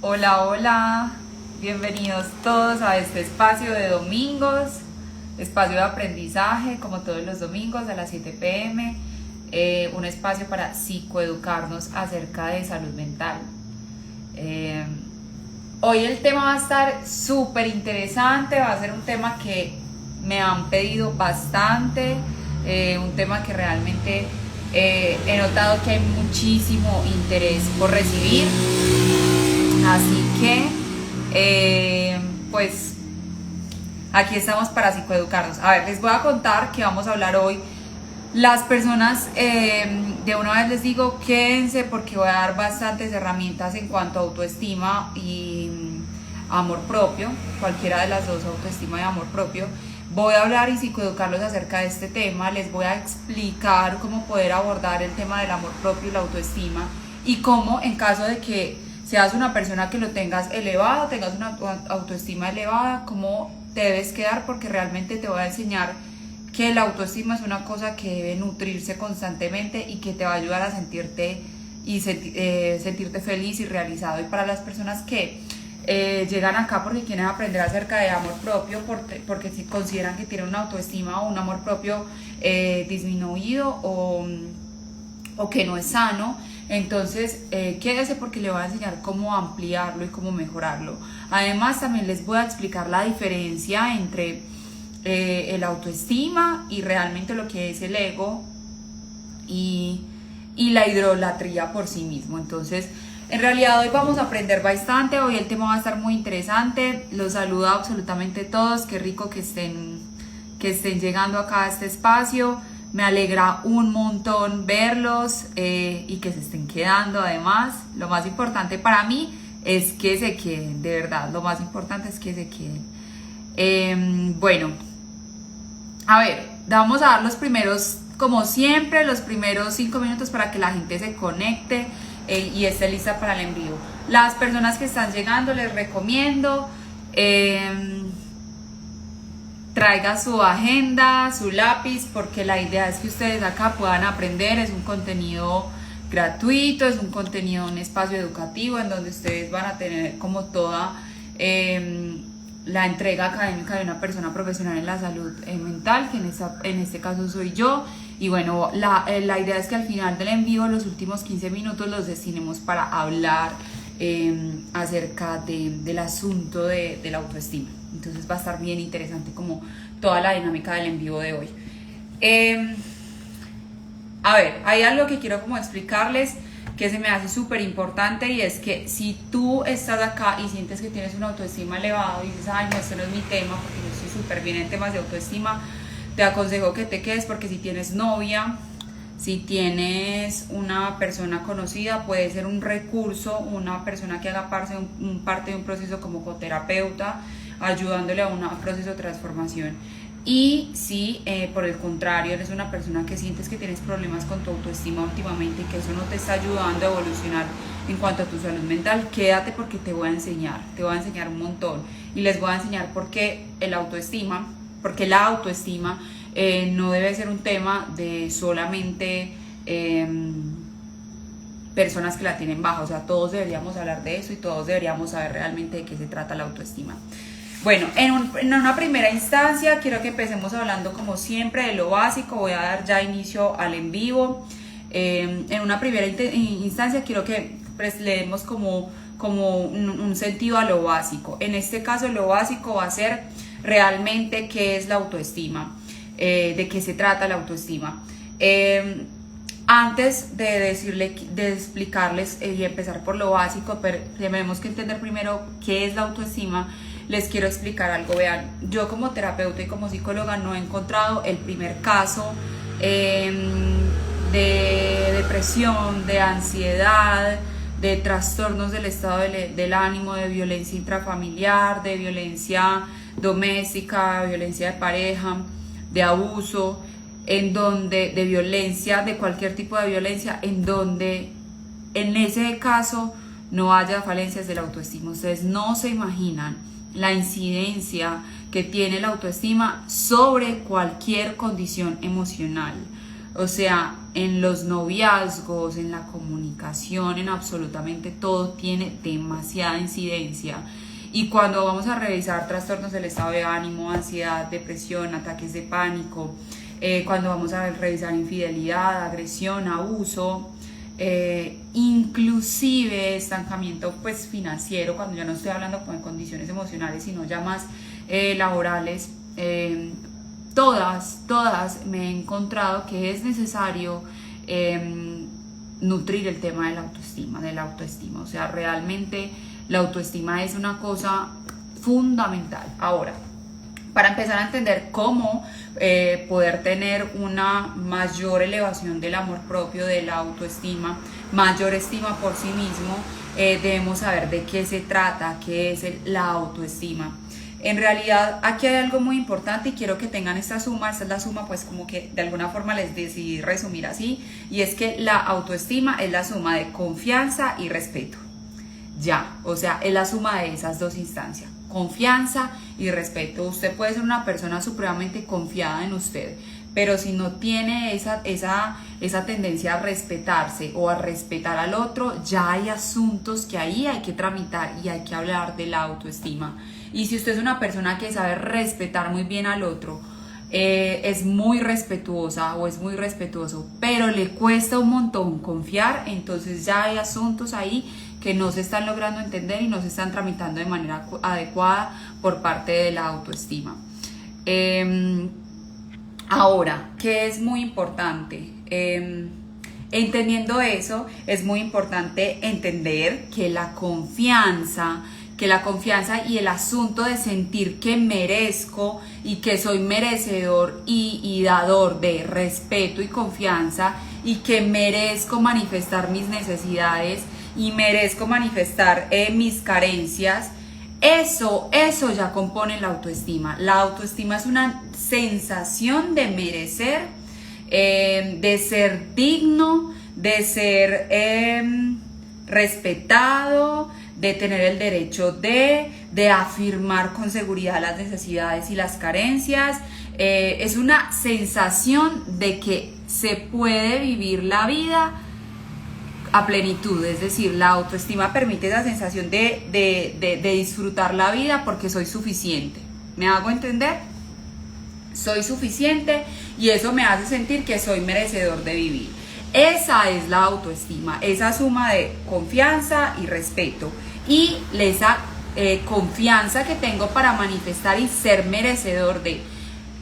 Hola, hola, bienvenidos todos a este espacio de domingos, espacio de aprendizaje como todos los domingos a las 7 p.m., un espacio para psicoeducarnos acerca de salud mental. Hoy el tema va a estar súper interesante, va a ser un tema que me han pedido bastante, un tema que realmente he notado que hay muchísimo interés por recibir. Así que, pues, aquí estamos para psicoeducarnos. A ver, les voy a contar que vamos a hablar hoy. Las personas, de una vez les digo, quédense porque voy a dar bastantes herramientas en cuanto a autoestima y amor propio, cualquiera de las dos, autoestima y amor propio. Voy a hablar y psicoeducarlos acerca de este tema, les voy a explicar cómo poder abordar el tema del amor propio y la autoestima y cómo, en caso de que seas una persona que lo tengas elevado, tengas una autoestima elevada, cómo te debes quedar, porque realmente te voy a enseñar que la autoestima es una cosa que debe nutrirse constantemente y que te va a ayudar a sentirte feliz y realizado. Y para las personas que llegan acá porque quieren aprender acerca de amor propio, porque si consideran que tienen una autoestima o un amor propio disminuido o que no es sano, entonces quédese porque le voy a enseñar cómo ampliarlo y cómo mejorarlo. Además también les voy a explicar la diferencia entre el autoestima y realmente lo que es el ego y la idolatría por sí mismo. Entonces, en realidad hoy vamos a aprender bastante, hoy el tema va a estar muy interesante. Los saludo a absolutamente todos, qué rico que estén llegando acá a este espacio. Me alegra un montón verlos y que se estén quedando. Además, lo más importante para mí es que se queden, de verdad, lo más importante es que se queden. Bueno, a ver, vamos a dar los primeros, como siempre, los primeros 5 minutos para que la gente se conecte y esté lista para el envío. Las personas que están llegando les recomiendo traiga su agenda, su lápiz, porque la idea es que ustedes acá puedan aprender. Es un contenido gratuito, es un contenido, un espacio educativo en donde ustedes van a tener como toda la entrega académica de una persona profesional en la salud mental, que en este caso soy yo. Y bueno, la idea es que al final del envío, los últimos 15 minutos los destinemos para hablar acerca del asunto de la autoestima. Entonces va a estar bien interesante como toda la dinámica del en vivo de hoy. A ver, hay algo que quiero como explicarles que se me hace súper importante, y es que si tú estás acá y sientes que tienes una autoestima elevada y dices, ay no, este no es mi tema porque yo estoy súper bien en temas de autoestima, te aconsejo que te quedes, porque si tienes novia, si tienes una persona conocida, puede ser un recurso, una persona que haga parte de un proceso como coterapeuta, ayudándole a un proceso de transformación. Y si por el contrario eres una persona que sientes que tienes problemas con tu autoestima últimamente y que eso no te está ayudando a evolucionar en cuanto a tu salud mental, quédate porque te voy a enseñar un montón, y les voy a enseñar por qué la autoestima no debe ser un tema de solamente personas que la tienen baja. O sea, todos deberíamos hablar de eso y todos deberíamos saber realmente de qué se trata la autoestima. Bueno, en una primera instancia quiero que empecemos hablando como siempre de lo básico. Voy a dar ya inicio al en vivo. En una primera instancia quiero que pues, le demos como un sentido a lo básico. En este caso lo básico va a ser realmente qué es la autoestima, de qué se trata la autoestima. Antes de explicarles y empezar por lo básico, pero tenemos que entender primero qué es la autoestima. Les quiero explicar algo. Vean, yo como terapeuta y como psicóloga no he encontrado el primer caso de depresión, de ansiedad, de trastornos del estado del ánimo, de violencia intrafamiliar, de violencia doméstica, violencia de pareja, de abuso, de violencia, de cualquier tipo de violencia, en donde en ese caso no haya falencias de la autoestima. Ustedes no se imaginan la incidencia que tiene la autoestima sobre cualquier condición emocional. O sea, en los noviazgos, en la comunicación, en absolutamente todo, tiene demasiada incidencia. Y cuando vamos a revisar trastornos del estado de ánimo, ansiedad, depresión, ataques de pánico, cuando vamos a revisar infidelidad, agresión, abuso, inclusive estancamiento pues financiero, cuando ya no estoy hablando de condiciones emocionales, sino ya más laborales, todas me he encontrado que es necesario nutrir el tema de la autoestima. O sea, realmente la autoestima es una cosa fundamental. Ahora, para empezar a entender cómo poder tener una mayor elevación del amor propio, de la autoestima, mayor estima por sí mismo, debemos saber de qué se trata, qué es la autoestima. En realidad aquí hay algo muy importante y quiero que tengan esta es la suma pues como que de alguna forma les decidí resumir así, y es que la autoestima es la suma de confianza y respeto. Ya, o sea, es la suma de esas dos instancias, confianza y respeto. Usted puede ser una persona supremamente confiada en usted, pero si no tiene esa tendencia a respetarse o a respetar al otro, ya hay asuntos que ahí hay que tramitar y hay que hablar de la autoestima. Y si usted es una persona que sabe respetar muy bien al otro, es muy respetuosa o es muy respetuoso, pero le cuesta un montón confiar, entonces ya hay asuntos ahí que no se están logrando entender y no se están tramitando de manera adecuada por parte de la autoestima. Ahora, ¿qué es muy importante? Entendiendo eso, es muy importante entender que la confianza y el asunto de sentir que merezco y que soy merecedor y dador de respeto y confianza, y que merezco manifestar mis necesidades y merezco manifestar mis carencias, eso ya compone la autoestima. La autoestima es una sensación de merecer, de ser digno, de ser respetado, de tener el derecho de afirmar con seguridad las necesidades y las carencias. Es una sensación de que se puede vivir la vida a plenitud, es decir, la autoestima permite esa sensación de disfrutar la vida porque soy suficiente. ¿Me hago entender? Soy suficiente y eso me hace sentir que soy merecedor de vivir. Esa es la autoestima, esa suma de confianza y respeto, y esa confianza que tengo para manifestar y ser merecedor de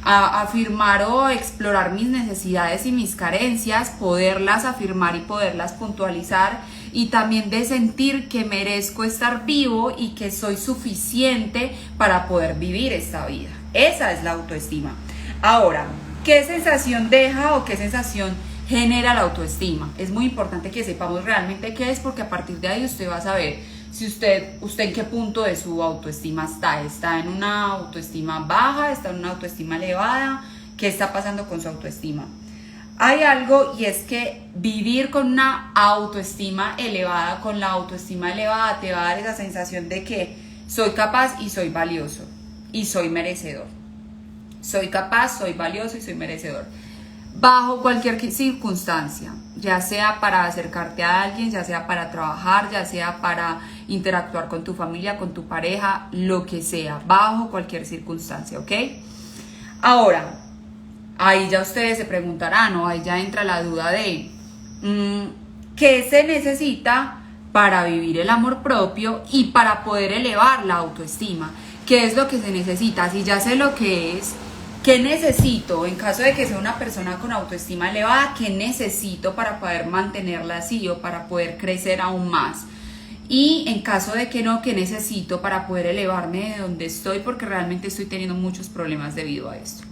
afirmar o explorar mis necesidades y mis carencias, poderlas afirmar y poderlas puntualizar, y también de sentir que merezco estar vivo y que soy suficiente para poder vivir esta vida. Esa es la autoestima. Ahora, ¿qué sensación deja o qué sensación genera la autoestima? Es muy importante que sepamos realmente qué es, porque a partir de ahí usted va a saber si usted en qué punto de su autoestima está en una autoestima baja, está en una autoestima elevada, qué está pasando con su autoestima. Hay algo, y es que vivir con una autoestima elevada, con la autoestima elevada, te va a dar esa sensación de que soy capaz y soy valioso y soy merecedor. Soy capaz, soy valioso y soy merecedor. Bajo cualquier circunstancia, ya sea para acercarte a alguien, ya sea para trabajar, ya sea para interactuar con tu familia, con tu pareja, lo que sea, bajo cualquier circunstancia, ¿ok? Ahora, ahí ya ustedes se preguntarán, o ahí ya entra la duda de ¿qué se necesita para vivir el amor propio y para poder elevar la autoestima? ¿Qué es lo que se necesita? Si ya sé lo que es, ¿qué necesito en caso de que sea una persona con autoestima elevada? ¿Qué necesito para poder mantenerla así o para poder crecer aún más? Y en caso de que no, ¿qué necesito para poder elevarme de donde estoy? Porque realmente estoy teniendo muchos problemas debido a esto.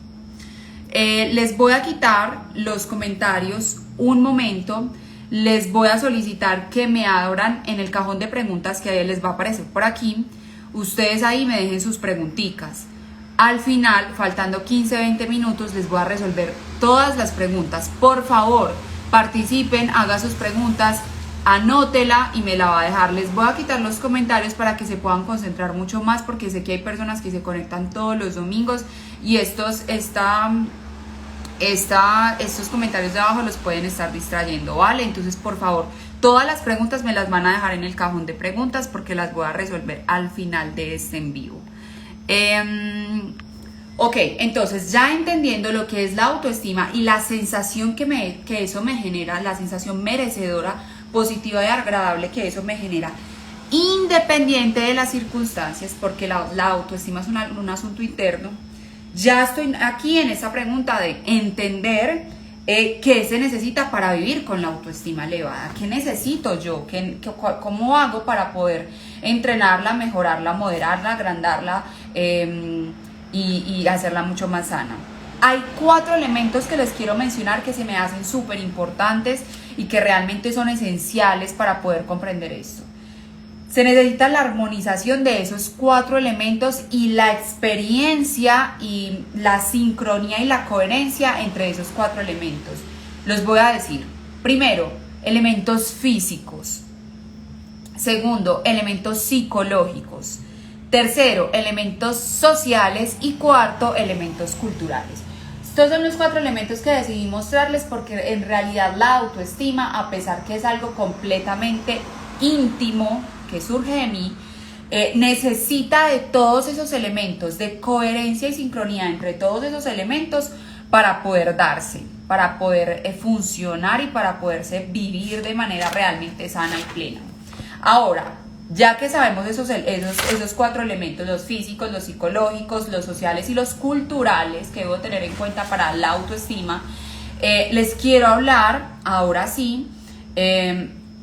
Les voy a quitar los comentarios un momento. Les voy a solicitar que me abran en el cajón de preguntas que ahí les va a aparecer por aquí. Ustedes ahí me dejen sus preguntitas. Al final, faltando 15-20 minutos, les voy a resolver todas las preguntas. Por favor, participen, hagan sus preguntas, anótela y me la va a dejar. Les voy a quitar los comentarios para que se puedan concentrar mucho más, porque sé que hay personas que se conectan todos los domingos y esta estos comentarios de abajo los pueden estar distrayendo, ¿vale? Entonces, por favor, todas las preguntas me las van a dejar en el cajón de preguntas porque las voy a resolver al final de este en vivo. Ok, entonces ya entendiendo lo que es la autoestima y la sensación que eso me genera, la sensación merecedora, positiva y agradable que eso me genera, independiente de las circunstancias, porque la autoestima es un asunto interno, ya estoy aquí en esta pregunta de entender qué se necesita para vivir con la autoestima elevada, qué necesito yo, cómo hago para poder entrenarla, mejorarla, moderarla, agrandarla, y hacerla mucho más sana. Hay 4 elementos que les quiero mencionar que se me hacen súper importantes y que realmente son esenciales para poder comprender esto. Se necesita la armonización de esos 4 elementos y la experiencia y la sincronía y la coherencia entre esos 4 elementos. Los voy a decir. Primero, elementos físicos. Segundo, elementos psicológicos. Tercero, elementos sociales. Y cuarto, elementos culturales. Estos son los 4 elementos que decidí mostrarles porque en realidad la autoestima, a pesar que es algo completamente íntimo que surge de mí, necesita de todos esos elementos, de coherencia y sincronía entre todos esos elementos para poder darse, para poder funcionar y para poderse vivir de manera realmente sana y plena. Ahora, ya que sabemos esos 4 elementos, los físicos, los psicológicos, los sociales y los culturales que debo tener en cuenta para la autoestima, les quiero hablar ahora sí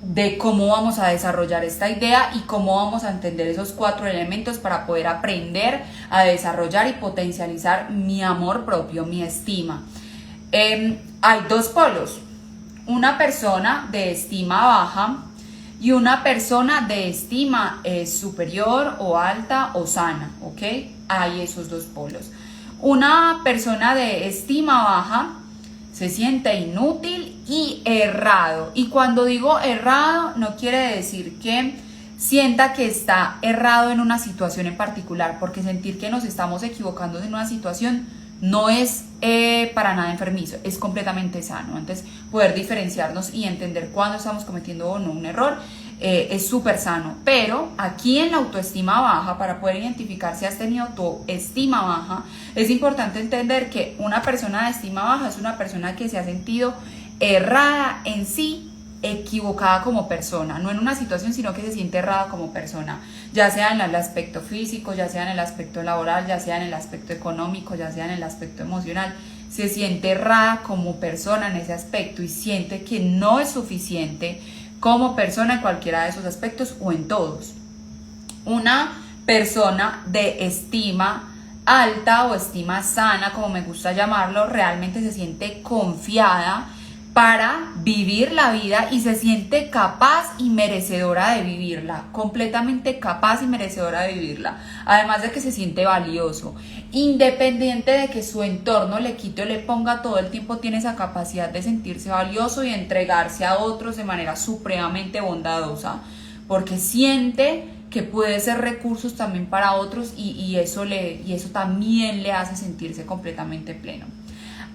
de cómo vamos a desarrollar esta idea y cómo vamos a entender esos 4 elementos para poder aprender a desarrollar y potencializar mi amor propio, mi estima. Hay 2 polos, una persona de estima baja y una persona de estima superior o alta o sana, ¿ok? Hay esos 2 polos. Una persona de estima baja se siente inútil y errado. Y cuando digo errado, no quiere decir que sienta que está errado en una situación en particular, porque sentir que nos estamos equivocando en una situación no es para nada enfermizo, es completamente sano. Entonces, poder diferenciarnos y entender cuándo estamos cometiendo o no un error es súper sano. Pero aquí en la autoestima baja, para poder identificar si has tenido tu estima baja, es importante entender que una persona de estima baja es una persona que se ha sentido errada en sí, equivocada como persona, no en una situación, sino que se siente errada como persona, ya sea en el aspecto físico, ya sea en el aspecto laboral, ya sea en el aspecto económico, ya sea en el aspecto emocional. Se siente errada como persona en ese aspecto y siente que no es suficiente como persona en cualquiera de esos aspectos o en todos. Una persona de estima alta o estima sana, como me gusta llamarlo, realmente se siente confiada para vivir la vida y se siente capaz y merecedora de vivirla, completamente capaz y merecedora de vivirla, además de que se siente valioso, independiente de que su entorno le quite o le ponga, todo el tiempo tiene esa capacidad de sentirse valioso y entregarse a otros de manera supremamente bondadosa, porque siente que puede ser recursos también para otros y eso también le hace sentirse completamente pleno.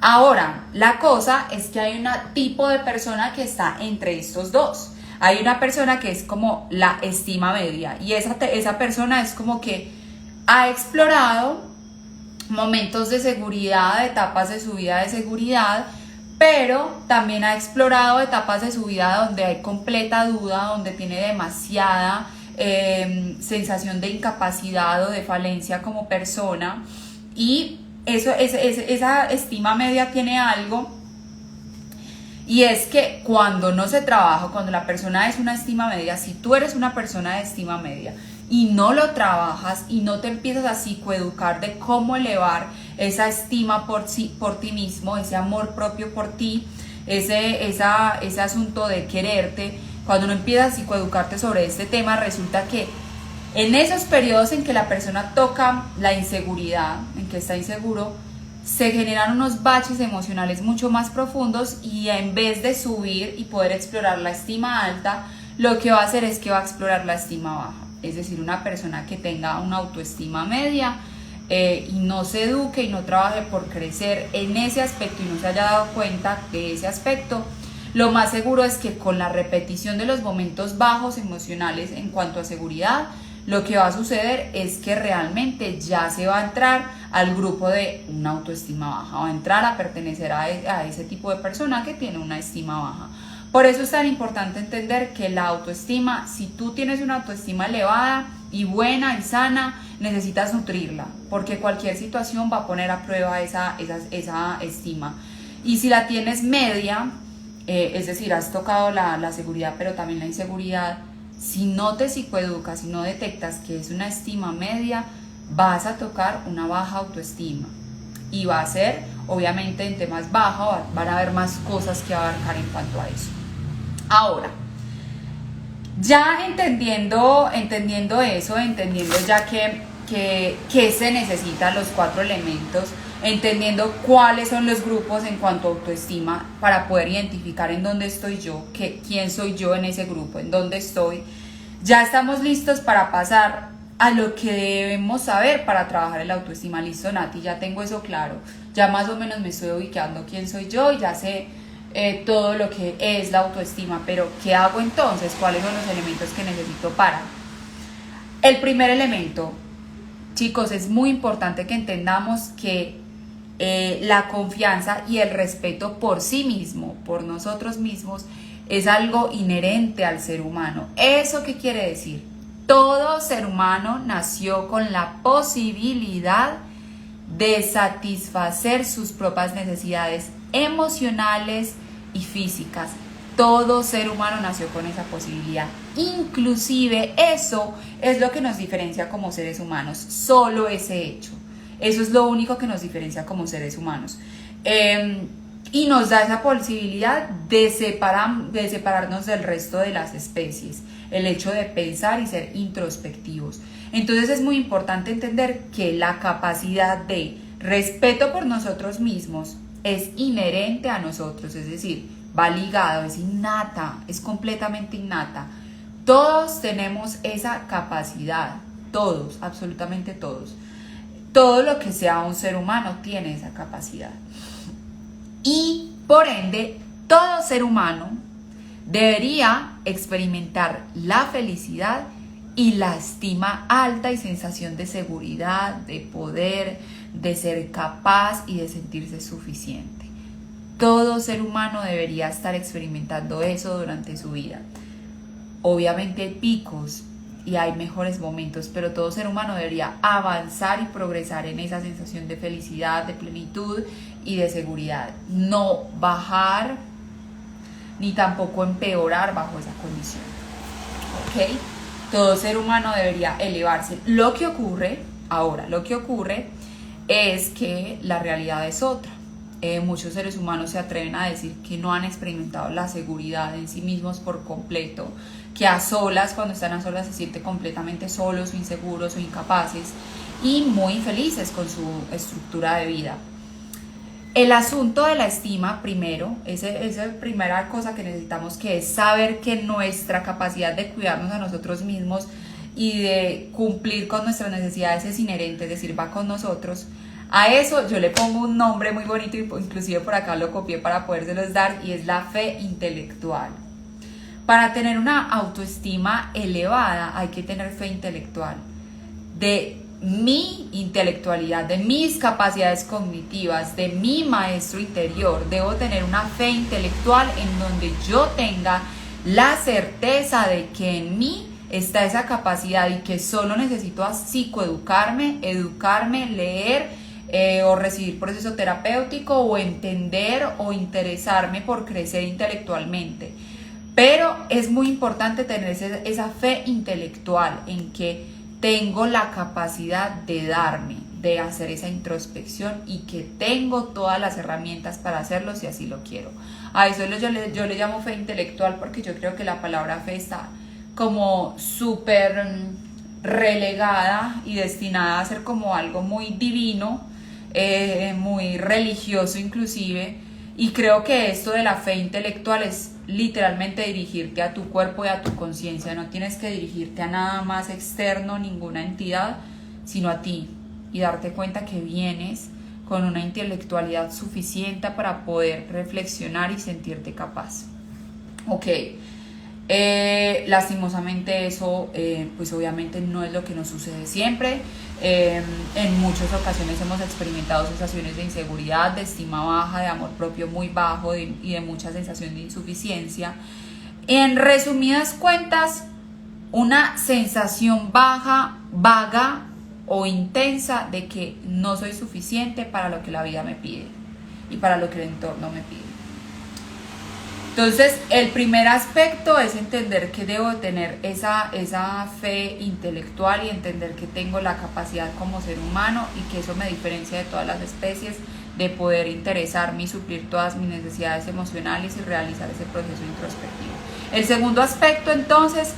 Ahora, la cosa es que hay un tipo de persona que está entre estos dos. Hay una persona que es como la estima media y esa persona es como que ha explorado momentos de seguridad, etapas de su vida de seguridad, pero también ha explorado etapas de su vida donde hay completa duda, donde tiene demasiada sensación de incapacidad o de falencia como persona, y esa estima media tiene algo, y es que cuando no se trabaja, cuando la persona es una estima media, si tú eres una persona de estima media y no lo trabajas y no te empiezas a psicoeducar de cómo elevar esa estima por ti mismo, ese amor propio por ti, ese asunto de quererte, cuando no empiezas a psicoeducarte sobre este tema, resulta que en esos periodos en que la persona toca la inseguridad, en que está inseguro, se generan unos baches emocionales mucho más profundos, y en vez de subir y poder explorar la estima alta, lo que va a hacer es que va a explorar la estima baja. Es decir, una persona que tenga una autoestima media y no se eduque y no trabaje por crecer en ese aspecto y no se haya dado cuenta de ese aspecto, lo más seguro es que con la repetición de los momentos bajos emocionales en cuanto a seguridad, lo que va a suceder es que realmente ya se va a entrar al grupo de una autoestima baja, va a entrar a pertenecer a ese tipo de persona que tiene una estima baja. Por eso es tan importante entender que la autoestima, si tú tienes una autoestima elevada y buena y sana, necesitas nutrirla, porque cualquier situación va a poner a prueba esa estima. Y si la tienes media, es decir, has tocado la seguridad pero también la inseguridad, si no te psicoeducas, si no detectas que es una estima media, vas a tocar una baja autoestima y va a ser, obviamente, en temas bajos, van a haber más cosas que abarcar en cuanto a eso. Ahora, ya entendiendo eso, entendiendo ya que se necesitan los 4 elementos, entendiendo cuáles son los grupos en cuanto a autoestima para poder identificar en dónde estoy yo, quién soy yo en ese grupo, en dónde estoy, ya estamos listos para pasar a lo que debemos saber para trabajar el autoestima. Listo, Nati, ya tengo eso claro, ya más o menos me estoy ubicando quién soy yo y ya sé todo lo que es la autoestima, pero ¿qué hago entonces? ¿Cuáles son los elementos que necesito para? El primer elemento, chicos, es muy importante que entendamos que la confianza y el respeto por sí mismo, por nosotros mismos, es algo inherente al ser humano. ¿Eso qué quiere decir? Todo ser humano nació con la posibilidad de satisfacer sus propias necesidades emocionales y físicas. Todo ser humano nació con esa posibilidad. Inclusive eso es lo que nos diferencia como seres humanos, solo ese hecho. Eso es lo único que nos diferencia como seres humanos. Y nos da esa posibilidad de separarnos del resto de las especies. El hecho de pensar y ser introspectivos. Entonces es muy importante entender que la capacidad de respeto por nosotros mismos es inherente a nosotros, es decir, va ligado, es innata, es completamente innata. Todos tenemos esa capacidad, todos, absolutamente todos. Todo lo que sea un ser humano tiene esa capacidad. Y por ende, todo ser humano debería experimentar la felicidad y la estima alta y sensación de seguridad, de poder, de ser capaz y de sentirse suficiente. Todo ser humano debería estar experimentando eso durante su vida. Obviamente hay picos y hay mejores momentos, pero todo ser humano debería avanzar y progresar en esa sensación de felicidad, de plenitud y de seguridad. No bajar ni tampoco empeorar bajo esa condición. ¿Ok? Todo ser humano debería elevarse. Lo que ocurre es que la realidad es otra. Muchos seres humanos se atreven a decir que no han experimentado la seguridad en sí mismos por completo, que a solas, cuando están a solas, se sienten completamente solos o inseguros o incapaces y muy infelices con su estructura de vida. El asunto de la estima, primero, esa primera cosa que necesitamos, que es saber que nuestra capacidad de cuidarnos a nosotros mismos y de cumplir con nuestras necesidades es inherente, es decir, va con nosotros. A eso yo le pongo un nombre muy bonito, inclusive por acá lo copié para podérselos dar, y es la fe intelectual. Para tener una autoestima elevada hay que tener fe intelectual. De mi intelectualidad, de mis capacidades cognitivas, de mi maestro interior, debo tener una fe intelectual en donde yo tenga la certeza de que en mí está esa capacidad y que solo necesito psicoeducarme, educarme, leer o recibir proceso terapéutico o entender o interesarme por crecer intelectualmente. Pero es muy importante tener esa fe intelectual en que tengo la capacidad de darme, de hacer esa introspección y que tengo todas las herramientas para hacerlo si así lo quiero. A eso yo le llamo fe intelectual porque yo creo que la palabra fe está como súper relegada y destinada a ser como algo muy divino, muy religioso inclusive, y creo que esto de la fe intelectual es literalmente dirigirte a tu cuerpo y a tu conciencia. No tienes que dirigirte a nada más externo, ninguna entidad, sino a ti. y darte cuenta que vienes con una intelectualidad suficiente para poder reflexionar y sentirte capaz. Ok, lastimosamente eso pues obviamente no es lo que nos sucede siempre. En muchas ocasiones hemos experimentado sensaciones de inseguridad, de estima baja, de amor propio muy bajo y de mucha sensación de insuficiencia. En resumidas cuentas, una sensación baja, vaga o intensa de que no soy suficiente para lo que la vida me pide y para lo que el entorno me pide. Entonces, el primer aspecto es entender que debo tener esa fe intelectual y entender que tengo la capacidad como ser humano y que eso me diferencia de todas las especies, de poder interesarme y suplir todas mis necesidades emocionales y realizar ese proceso introspectivo. El segundo aspecto, entonces,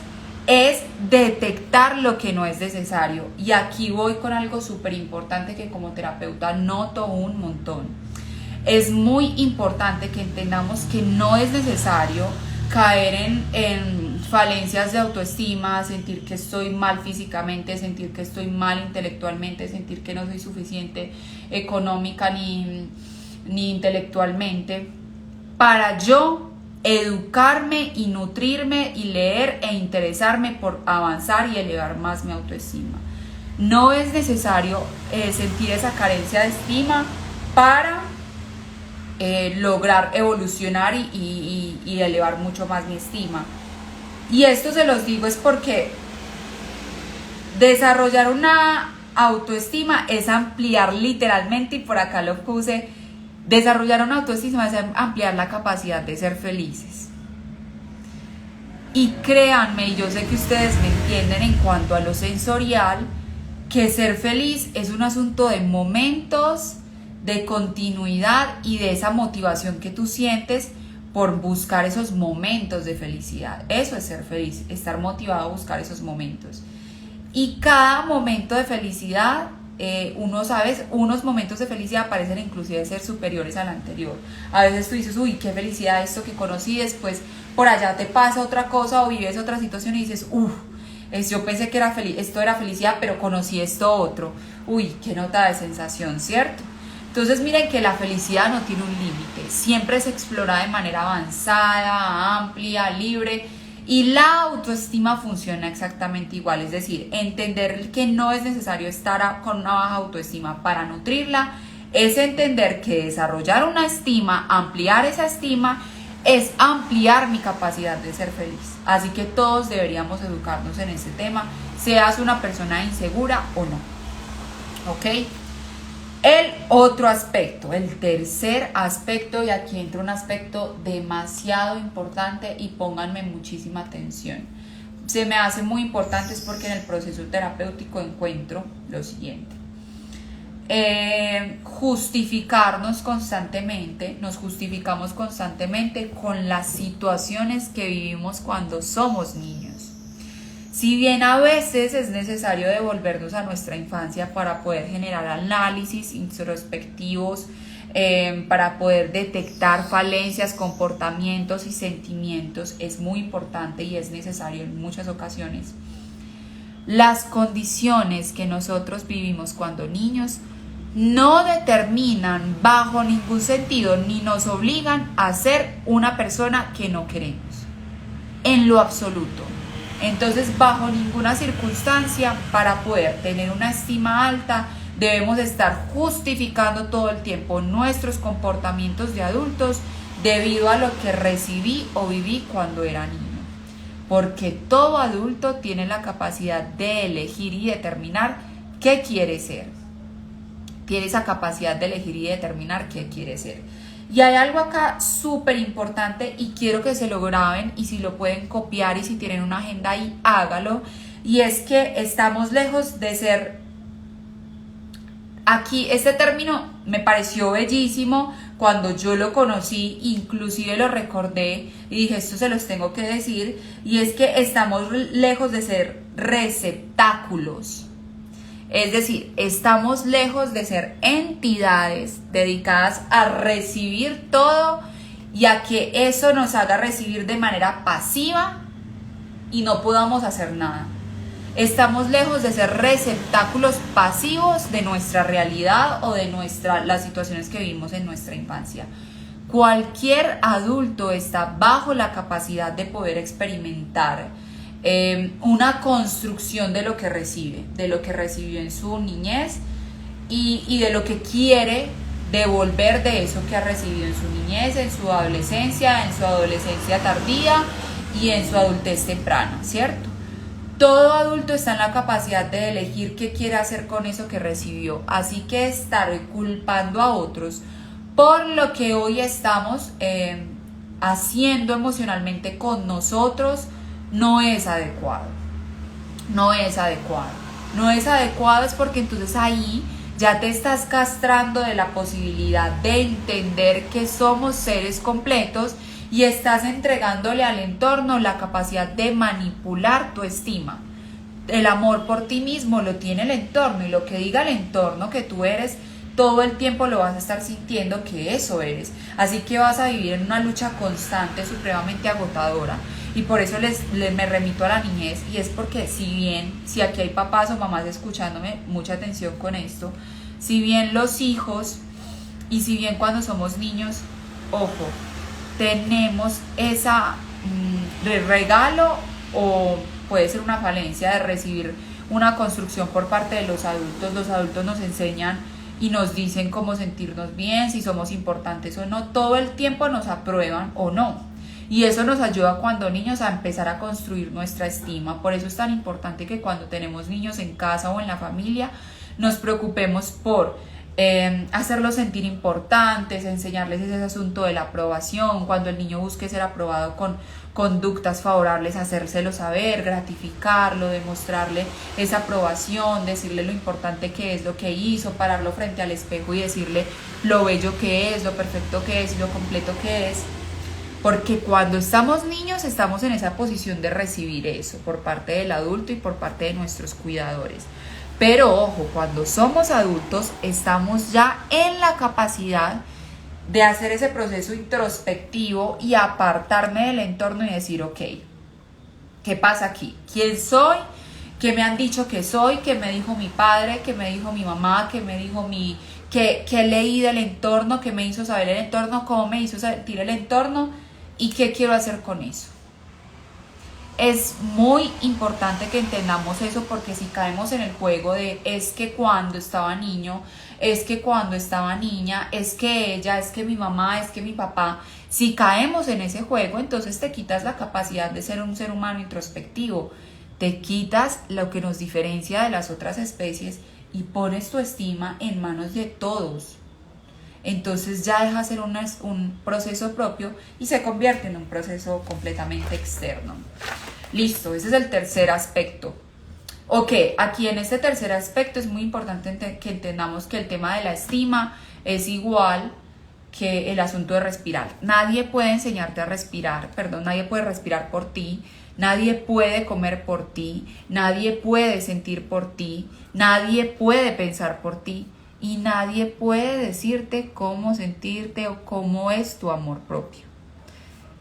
es detectar lo que no es necesario. Y aquí voy con algo súper importante que como terapeuta noto un montón. Es muy importante que entendamos que no es necesario caer en falencias de autoestima, sentir que estoy mal físicamente, sentir que estoy mal intelectualmente, sentir que no soy suficiente económica ni intelectualmente para yo educarme y nutrirme y leer e interesarme por avanzar y elevar más mi autoestima. No es necesario sentir esa carencia de estima para lograr evolucionar y elevar mucho más mi estima. Y esto se los digo es porque desarrollar una autoestima es ampliar literalmente, y por acá lo puse, desarrollar una autoestima es ampliar la capacidad de ser felices. Y créanme, y yo sé que ustedes me entienden en cuanto a lo sensorial, que ser feliz es un asunto de momentos, de continuidad y de esa motivación que tú sientes por buscar esos momentos de felicidad. Eso es ser feliz, estar motivado a buscar esos momentos. Y cada momento de felicidad, unos momentos de felicidad parecen inclusive ser superiores al anterior. A veces tú dices, uy, qué felicidad esto que conocí, después por allá te pasa otra cosa o vives otra situación y dices, yo pensé que esto era felicidad, pero conocí esto otro. Uy, qué nota de sensación, ¿cierto? Entonces miren que la felicidad no tiene un límite, siempre se explora de manera avanzada, amplia, libre, y la autoestima funciona exactamente igual, es decir, entender que no es necesario estar con una baja autoestima para nutrirla, es entender que desarrollar una estima, ampliar esa estima, es ampliar mi capacidad de ser feliz. Así que todos deberíamos educarnos en ese tema, seas una persona insegura o no, ¿ok? El otro aspecto, el tercer aspecto, y aquí entra un aspecto demasiado importante y pónganme muchísima atención. Se me hace muy importante es porque en el proceso terapéutico encuentro lo siguiente. Justificarnos constantemente, nos justificamos constantemente con las situaciones que vivimos cuando somos niños. Si bien a veces es necesario devolvernos a nuestra infancia para poder generar análisis introspectivos, para poder detectar falencias, comportamientos y sentimientos, es muy importante y es necesario en muchas ocasiones. Las condiciones que nosotros vivimos cuando niños no determinan bajo ningún sentido ni nos obligan a ser una persona que no queremos, en lo absoluto. Entonces, bajo ninguna circunstancia, para poder tener una estima alta, debemos estar justificando todo el tiempo nuestros comportamientos de adultos debido a lo que recibí o viví cuando era niño. Porque todo adulto tiene la capacidad de elegir y determinar qué quiere ser. Tiene esa capacidad de elegir y determinar qué quiere ser. Y hay algo acá súper importante y quiero que se lo graben, y si lo pueden copiar y si tienen una agenda ahí, hágalo. Y es que estamos lejos de ser, aquí este término me pareció bellísimo cuando yo lo conocí, inclusive lo recordé y dije esto se los tengo que decir, y es que estamos lejos de ser receptáculos. Es decir, estamos lejos de ser entidades dedicadas a recibir todo y a que eso nos haga recibir de manera pasiva y no podamos hacer nada. Estamos lejos de ser receptáculos pasivos de nuestra realidad o de las situaciones que vivimos en nuestra infancia. Cualquier adulto está bajo la capacidad de poder experimentar una construcción de lo que recibe, de lo que recibió en su niñez y de lo que quiere devolver de eso que ha recibido en su niñez, en su adolescencia tardía y en su adultez temprana, ¿cierto? Todo adulto está en la capacidad de elegir qué quiere hacer con eso que recibió, así que estar culpando a otros por lo que hoy estamos haciendo emocionalmente con nosotros no es adecuado. No es adecuado. No es adecuado es porque entonces ahí ya te estás castrando de la posibilidad de entender que somos seres completos y estás entregándole al entorno la capacidad de manipular tu estima. El amor por ti mismo lo tiene el entorno y lo que diga el entorno que tú eres, todo el tiempo lo vas a estar sintiendo que eso eres. Así que vas a vivir en una lucha constante, supremamente agotadora. Y por eso me remito a la niñez, y es porque si aquí hay papás o mamás escuchándome, mucha atención con esto, si bien los hijos y si bien cuando somos niños, ojo, tenemos esa regalo o puede ser una falencia de recibir una construcción por parte de los adultos nos enseñan y nos dicen cómo sentirnos bien, si somos importantes o no, todo el tiempo nos aprueban o no. Y eso nos ayuda cuando niños a empezar a construir nuestra estima. Por eso es tan importante que cuando tenemos niños en casa o en la familia, nos preocupemos por hacerlos sentir importantes, enseñarles ese asunto de la aprobación, cuando el niño busque ser aprobado con conductas favorables, hacérselo saber, gratificarlo, demostrarle esa aprobación, decirle lo importante que es lo que hizo, pararlo frente al espejo y decirle lo bello que es, lo perfecto que es y lo completo que es. Porque cuando estamos niños estamos en esa posición de recibir eso por parte del adulto y por parte de nuestros cuidadores. Pero ojo, cuando somos adultos estamos ya en la capacidad de hacer ese proceso introspectivo y apartarme del entorno y decir, ok, ¿qué pasa aquí? ¿Quién soy? ¿Qué me han dicho que soy? ¿Qué me dijo mi padre? ¿Qué me dijo mi mamá? ¿Qué me dijo qué leí del entorno? ¿Qué me hizo saber el entorno? ¿Cómo me hizo sentir el entorno? ¿Y qué quiero hacer con eso? Es muy importante que entendamos eso, porque si caemos en el juego de es que cuando estaba niño, es que cuando estaba niña, es que ella, es que mi mamá, es que mi papá, si caemos en ese juego, entonces te quitas la capacidad de ser un ser humano introspectivo, te quitas lo que nos diferencia de las otras especies y pones tu estima en manos de todos. Entonces ya deja de ser un proceso propio y se convierte en un proceso completamente externo. Listo, ese es el tercer aspecto. Ok, aquí en este tercer aspecto es muy importante que entendamos que el tema de la estima es igual que el asunto de respirar. Nadie puede enseñarte a respirar, nadie puede respirar por ti, nadie puede comer por ti, nadie puede sentir por ti, nadie puede pensar por ti. Y nadie puede decirte cómo sentirte o cómo es tu amor propio.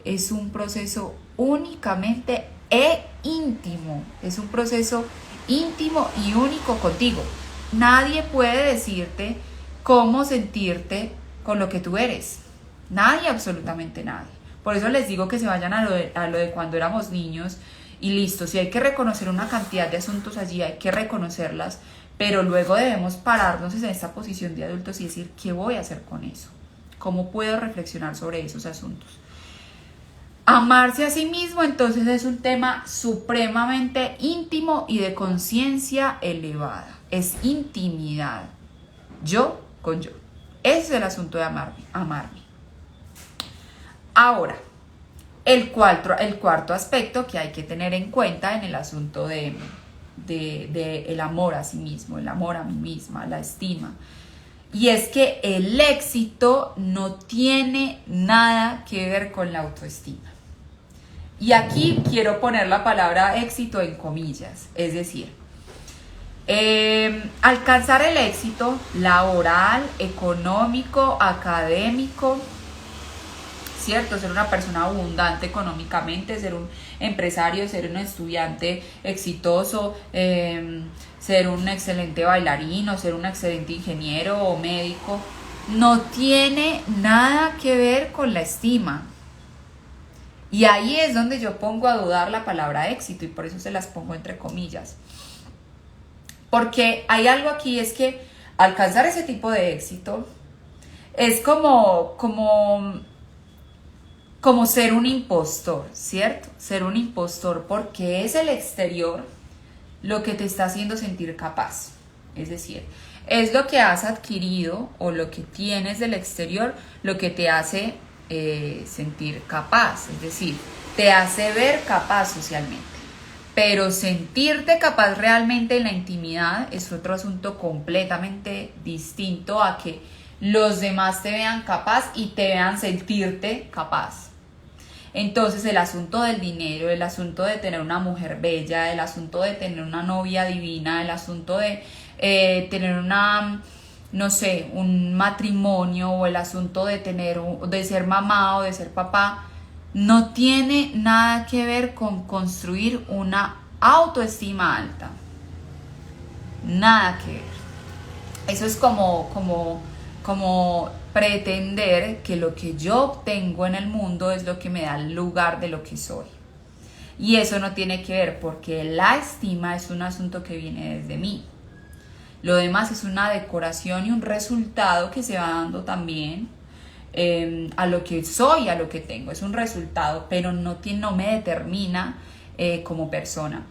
Es un proceso únicamente íntimo. Es un proceso íntimo y único contigo. Nadie puede decirte cómo sentirte con lo que tú eres. Nadie, absolutamente nadie. Por eso les digo que se vayan a lo de cuando éramos niños y listo. Si hay que reconocer una cantidad de asuntos allí, hay que reconocerlas. Pero luego debemos pararnos en esta posición de adultos y decir, ¿qué voy a hacer con eso? ¿Cómo puedo reflexionar sobre esos asuntos? Amarse a sí mismo entonces es un tema supremamente íntimo y de conciencia elevada. Es intimidad. Yo con yo. Ese es el asunto de amarme. Ahora, el cuarto aspecto que hay que tener en cuenta en el asunto de el amor a sí mismo, el amor a mí misma, la estima. Y es que el éxito no tiene nada que ver con la autoestima. Y aquí quiero poner la palabra éxito en comillas, es decir, alcanzar el éxito laboral, económico, académico, ¿cierto? Ser una persona abundante económicamente, ser un empresario, ser un estudiante exitoso, ser un excelente bailarín o ser un excelente ingeniero o médico, no tiene nada que ver con la estima. Y ahí es donde yo pongo a dudar la palabra éxito y por eso se las pongo entre comillas. Porque hay algo aquí, es que alcanzar ese tipo de éxito es como ser un impostor, ¿cierto? Ser un impostor porque es el exterior lo que te está haciendo sentir capaz. Es decir, es lo que has adquirido o lo que tienes del exterior lo que te hace sentir capaz, es decir, te hace ver capaz socialmente. Pero sentirte capaz realmente en la intimidad es otro asunto completamente distinto a que los demás te vean capaz y te vean sentirte capaz. Entonces el asunto del dinero, el asunto de tener una mujer bella, el asunto de tener una novia divina, el asunto de tener no sé, un matrimonio o el asunto de de ser mamá o de ser papá, no tiene nada que ver con construir una autoestima alta. Nada que ver. Eso es como pretender que lo que yo obtengo en el mundo es lo que me da el lugar de lo que soy. Y eso no tiene que ver porque la estima es un asunto que viene desde mí. Lo demás es una decoración y un resultado que se va dando también a lo que soy, a lo que tengo. Es un resultado, pero no me determina como persona.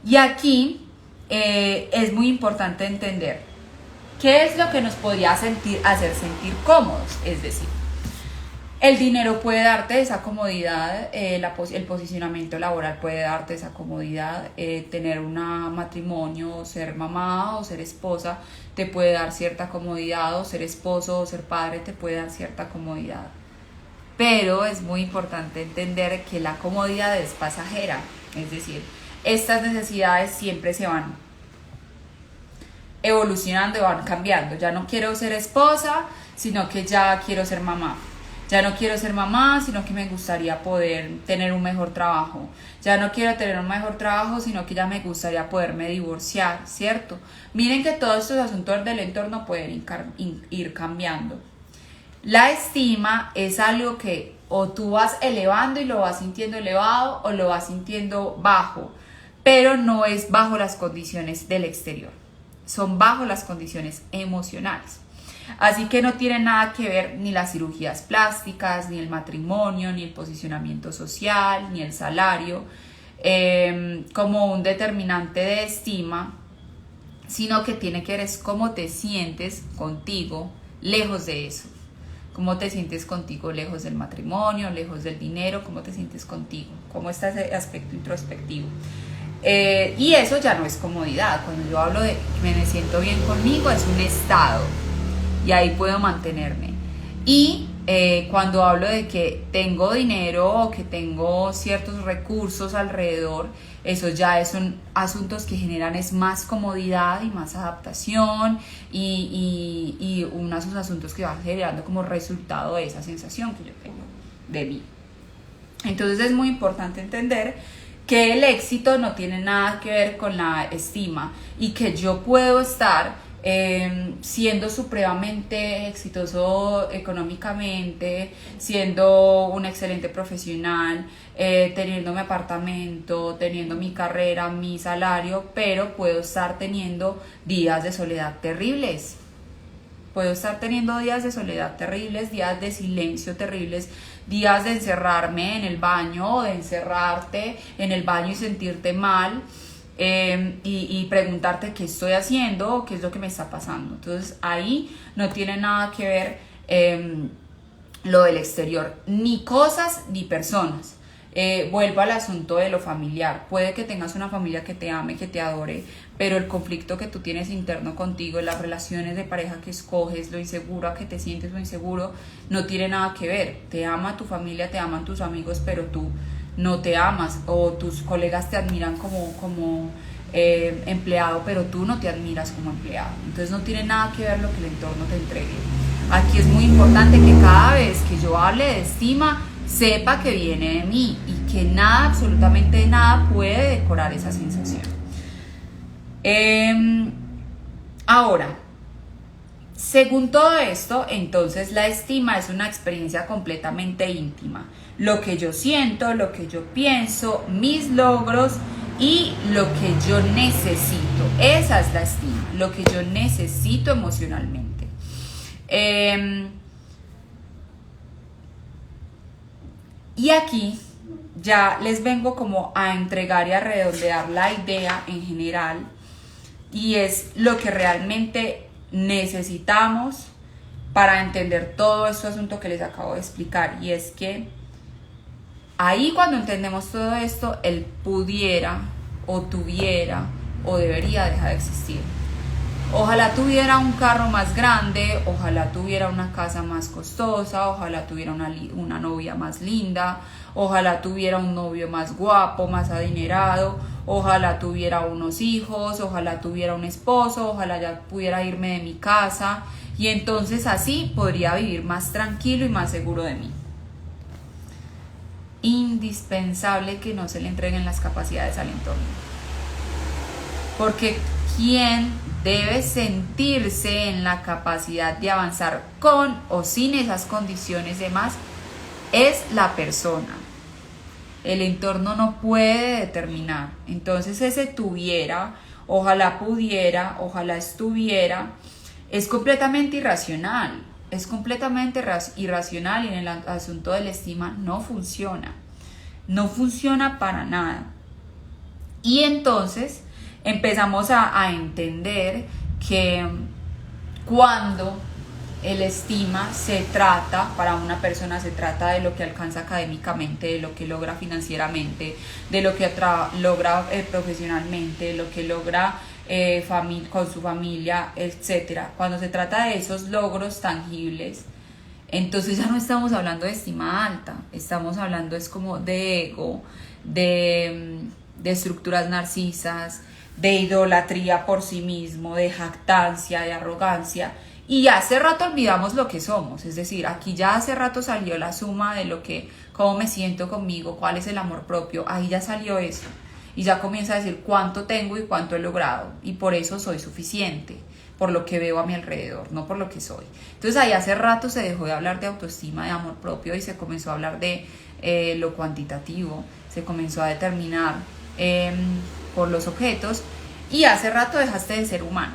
Y aquí es muy importante entender qué es lo que nos podría hacer sentir cómodos. Es decir, el dinero puede darte esa comodidad, el posicionamiento laboral puede darte esa comodidad, tener un matrimonio, ser mamá o ser esposa te puede dar cierta comodidad, o ser esposo o ser padre te puede dar cierta comodidad. Pero es muy importante entender que la comodidad es pasajera, es decir, estas necesidades siempre se van evolucionando y van cambiando. Ya no quiero ser esposa, sino que ya quiero ser mamá. Ya no quiero ser mamá, sino que me gustaría poder tener un mejor trabajo. Ya no quiero tener un mejor trabajo, sino que ya me gustaría poderme divorciar, ¿cierto? Miren que todos estos asuntos del entorno pueden ir cambiando. La estima es algo que o tú vas elevando y lo vas sintiendo elevado o lo vas sintiendo bajo, pero no es bajo las condiciones del exterior. Son bajo las condiciones emocionales. Así que no tiene nada que ver ni las cirugías plásticas, ni el matrimonio, ni el posicionamiento social, ni el salario, como un determinante de estima, sino que tiene que ver es cómo te sientes contigo lejos de eso. Cómo te sientes contigo lejos del matrimonio, lejos del dinero, cómo te sientes contigo, cómo está ese aspecto introspectivo. Y eso ya no es comodidad. Cuando yo hablo de que me siento bien conmigo, es un estado. Y ahí puedo mantenerme. Y cuando hablo de que tengo dinero o que tengo ciertos recursos alrededor, eso ya son asuntos que generan es más comodidad y más adaptación y unos asuntos que van generando como resultado de esa sensación que yo tengo de mí. Entonces es muy importante entender que el éxito no tiene nada que ver con la estima y que yo puedo estar siendo supremamente exitoso económicamente, siendo un excelente profesional, teniendo mi apartamento, teniendo mi carrera, mi salario, pero puedo estar teniendo días de soledad terribles. Puedo estar teniendo días de soledad terribles, días de silencio terribles, días de encerrarme en el baño o de encerrarte en el baño y sentirte mal. Y preguntarte qué estoy haciendo o qué es lo que me está pasando. Entonces ahí no tiene nada que ver lo del exterior, ni cosas ni personas. Vuelvo al asunto de lo familiar. Puede que tengas una familia que te ame, que te adore, pero el conflicto que tú tienes interno contigo, las relaciones de pareja que escoges, lo insegura que te sientes o inseguro, no tiene nada que ver. Te ama tu familia, te aman tus amigos, pero tú no te amas, o tus colegas te admiran como empleado, pero tú no te admiras como empleado. Entonces no tiene nada que ver lo que el entorno te entregue. Aquí es muy importante que cada vez que yo hable de estima, sepa que viene de mí y que nada, absolutamente nada puede decorar esa sensación. Ahora, según todo esto, entonces la estima es una experiencia completamente íntima. Lo que yo siento, lo que yo pienso, mis logros y lo que yo necesito. Esa es la estima, lo que yo necesito emocionalmente. Y aquí ya les vengo como a entregar y a redondear la idea en general, y es lo que realmente necesitamos para entender todo este asunto que les acabo de explicar, y es que ahí cuando entendemos todo esto, el pudiera o tuviera o debería dejar de existir. Ojalá tuviera un carro más grande, ojalá tuviera una casa más costosa, ojalá tuviera una novia más linda, ojalá tuviera un novio más guapo, más adinerado, ojalá tuviera unos hijos, ojalá tuviera un esposo, ojalá ya pudiera irme de mi casa, y entonces así podría vivir más tranquilo y más seguro de mí. Indispensable que no se le entreguen las capacidades al entorno, porque quien debe sentirse en la capacidad de avanzar con o sin esas condiciones de más es la persona. El entorno no puede determinar. Entonces ese tuviera, ojalá pudiera, ojalá estuviera, es completamente irracional. Es completamente irracional, y en el asunto de la estima no funciona. No funciona para nada. Y entonces empezamos a entender que cuando el estima se trata, para una persona se trata de lo que alcanza académicamente, de lo que logra financieramente, de lo que logra profesionalmente, de lo que logra con su familia, etc. Cuando se trata de esos logros tangibles, entonces ya no estamos hablando de estima alta, estamos hablando es como de ego, de estructuras narcisas, de idolatría por sí mismo, de jactancia, de arrogancia, y hace rato olvidamos lo que somos. Es decir, aquí ya hace rato salió la suma de lo que, cómo me siento conmigo, cuál es el amor propio, ahí ya salió eso, y ya comienza a decir cuánto tengo y cuánto he logrado, y por eso soy suficiente, por lo que veo a mi alrededor, no por lo que soy. Entonces ahí hace rato se dejó de hablar de autoestima, de amor propio, y se comenzó a hablar de lo cuantitativo, se comenzó a determinar por los objetos, y hace rato dejaste de ser humano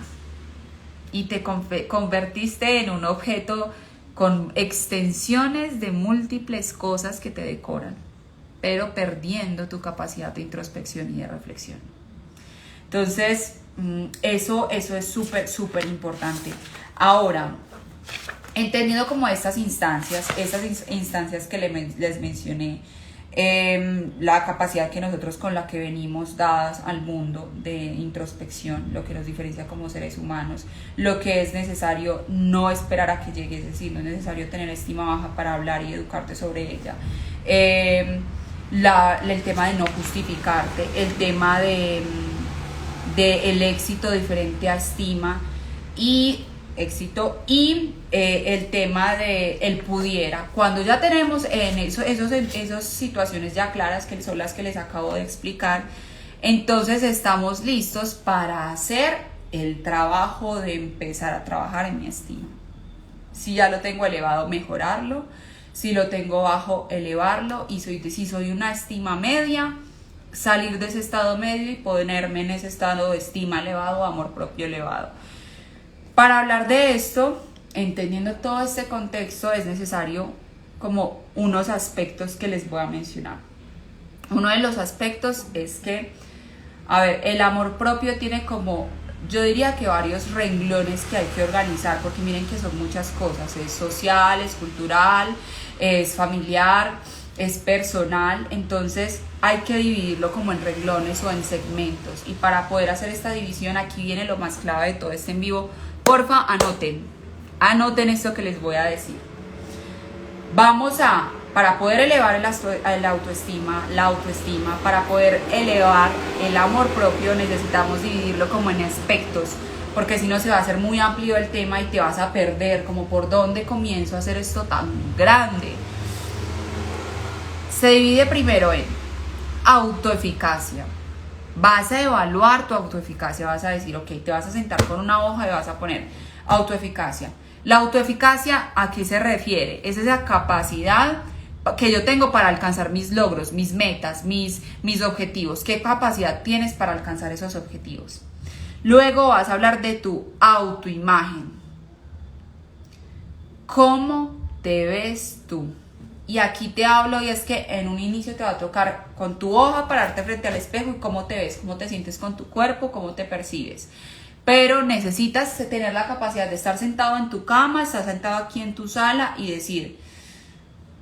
y te convertiste en un objeto con extensiones de múltiples cosas que te decoran, pero perdiendo tu capacidad de introspección y de reflexión. Entonces eso es súper importante. Ahora, entendiendo como estas instancias que les mencioné, la capacidad que nosotros con la que venimos dadas al mundo de introspección, lo que nos diferencia como seres humanos, lo que es necesario no esperar a que llegue, es decir, no es necesario tener estima baja para hablar y educarte sobre ella, el tema de no justificarte, el tema de el éxito diferente a estima y éxito, y el tema de el pudiera. Cuando ya tenemos en esas situaciones ya claras, que son las que les acabo de explicar, entonces estamos listos para hacer el trabajo de empezar a trabajar en mi estima. Si ya lo tengo elevado, mejorarlo. Si lo tengo bajo, elevarlo. Y si soy una estima media, salir de ese estado medio y ponerme en ese estado de estima elevado, amor propio elevado. Para hablar de esto, entendiendo todo este contexto, es necesario como unos aspectos que les voy a mencionar. Uno de los aspectos es que, el amor propio tiene como, yo diría que varios renglones que hay que organizar, porque miren que son muchas cosas, es social, es cultural, es familiar, es personal. Entonces hay que dividirlo como en renglones o en segmentos, y para poder hacer esta división, aquí viene lo más clave de todo este en vivo. Porfa, anoten esto que les voy a decir. Para poder elevar la autoestima, para poder elevar el amor propio, necesitamos dividirlo como en aspectos, porque si no se va a hacer muy amplio el tema y te vas a perder como por dónde comienzo a hacer esto tan grande. Se divide primero en autoeficacia. Vas a evaluar tu autoeficacia, vas a decir, ok, te vas a sentar con una hoja y vas a poner autoeficacia. La autoeficacia, ¿a qué se refiere? Es esa capacidad que yo tengo para alcanzar mis logros, mis metas, mis objetivos. ¿Qué capacidad tienes para alcanzar esos objetivos? Luego vas a hablar de tu autoimagen. ¿Cómo te ves tú? Y aquí te hablo, y es que en un inicio te va a tocar con tu hoja pararte frente al espejo y cómo te ves, cómo te sientes con tu cuerpo, cómo te percibes. Pero necesitas tener la capacidad de estar sentado en tu cama, estar sentado aquí en tu sala y decir,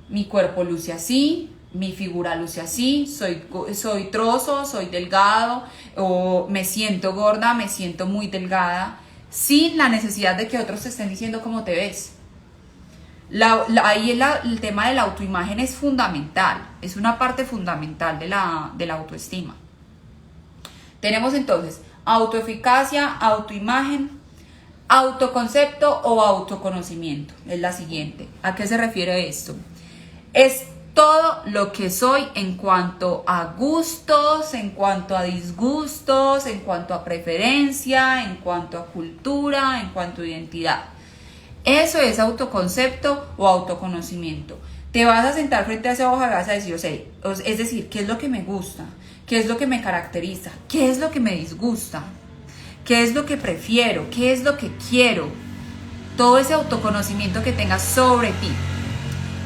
mi cuerpo luce así, mi figura luce así, soy trozo, soy delgado, o me siento gorda, me siento muy delgada, sin la necesidad de que otros te estén diciendo cómo te ves. Ahí el tema de la autoimagen es fundamental, es una parte fundamental de la autoestima. Tenemos entonces autoeficacia, autoimagen, autoconcepto o autoconocimiento. Es la siguiente. ¿A qué se refiere esto? Es todo lo que soy en cuanto a gustos, en cuanto a disgustos, en cuanto a preferencia, en cuanto a cultura, en cuanto a identidad. Eso es autoconcepto o autoconocimiento. Te vas a sentar frente a esa hoja y vas a decir, es decir, ¿qué es lo que me gusta? ¿Qué es lo que me caracteriza? ¿Qué es lo que me disgusta? ¿Qué es lo que prefiero? ¿Qué es lo que quiero? Todo ese autoconocimiento que tengas sobre ti.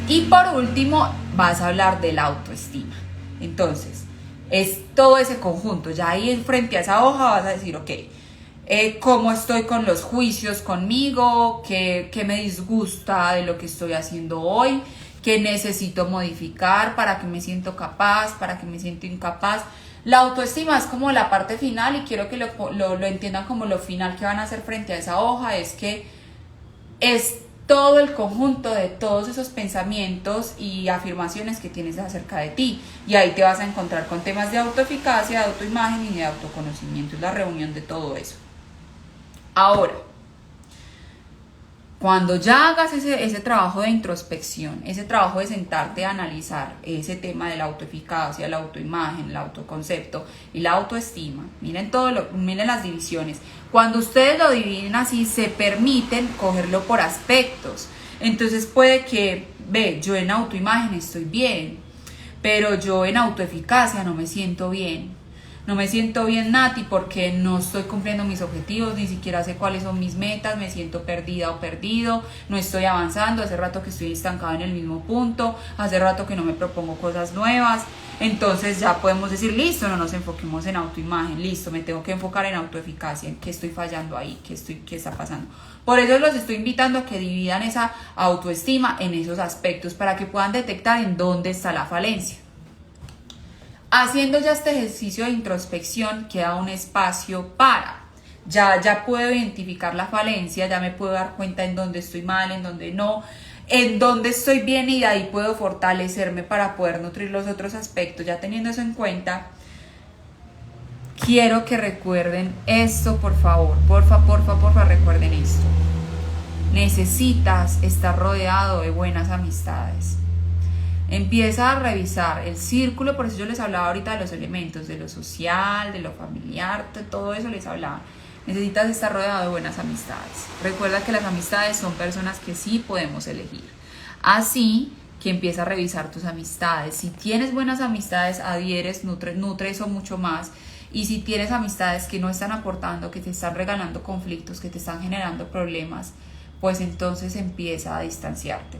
Y por último, vas a hablar de la autoestima. Entonces, es todo ese conjunto. Ya ahí frente a esa hoja vas a decir, ok, cómo estoy con los juicios conmigo, qué me disgusta de lo que estoy haciendo hoy, qué necesito modificar, para que me siento capaz, para que me siento incapaz. La autoestima es como la parte final y quiero que lo entiendan como lo final que van a hacer frente a esa hoja, es que es todo el conjunto de todos esos pensamientos y afirmaciones que tienes acerca de ti. Y ahí te vas a encontrar con temas de autoeficacia, de autoimagen y de autoconocimiento. Es la reunión de todo eso. Ahora, cuando ya hagas ese trabajo de introspección, ese trabajo de sentarte a analizar ese tema de la autoeficacia, la autoimagen, el autoconcepto y la autoestima, miren las divisiones. Cuando ustedes lo dividen así, se permiten cogerlo por aspectos. Entonces puede que, yo en autoimagen estoy bien, pero yo en autoeficacia no me siento bien. No me siento bien, Nati, porque no estoy cumpliendo mis objetivos, ni siquiera sé cuáles son mis metas, me siento perdida o perdido, no estoy avanzando, hace rato que estoy estancado en el mismo punto, hace rato que no me propongo cosas nuevas. Entonces ya podemos decir, listo, no nos enfoquemos en autoimagen, listo, me tengo que enfocar en autoeficacia, en qué estoy fallando ahí, qué está pasando. Por eso los estoy invitando a que dividan esa autoestima en esos aspectos para que puedan detectar en dónde está la falencia. Haciendo ya este ejercicio de introspección, queda un espacio para, ya puedo identificar la falencia, ya me puedo dar cuenta en dónde estoy mal, en dónde no, en dónde estoy bien, y de ahí puedo fortalecerme para poder nutrir los otros aspectos. Ya teniendo eso en cuenta, quiero que recuerden esto, por favor, porfa, recuerden esto. Necesitas estar rodeado de buenas amistades. Empieza a revisar el círculo, por eso yo les hablaba ahorita de los elementos, de lo social, de lo familiar, de todo eso les hablaba. Necesitas estar rodeado de buenas amistades. Recuerda que las amistades son personas que sí podemos elegir. Así que empieza a revisar tus amistades. Si tienes buenas amistades, adhieres, nutre eso mucho más. Y si tienes amistades que no están aportando, que te están regalando conflictos, que te están generando problemas, pues entonces empieza a distanciarte.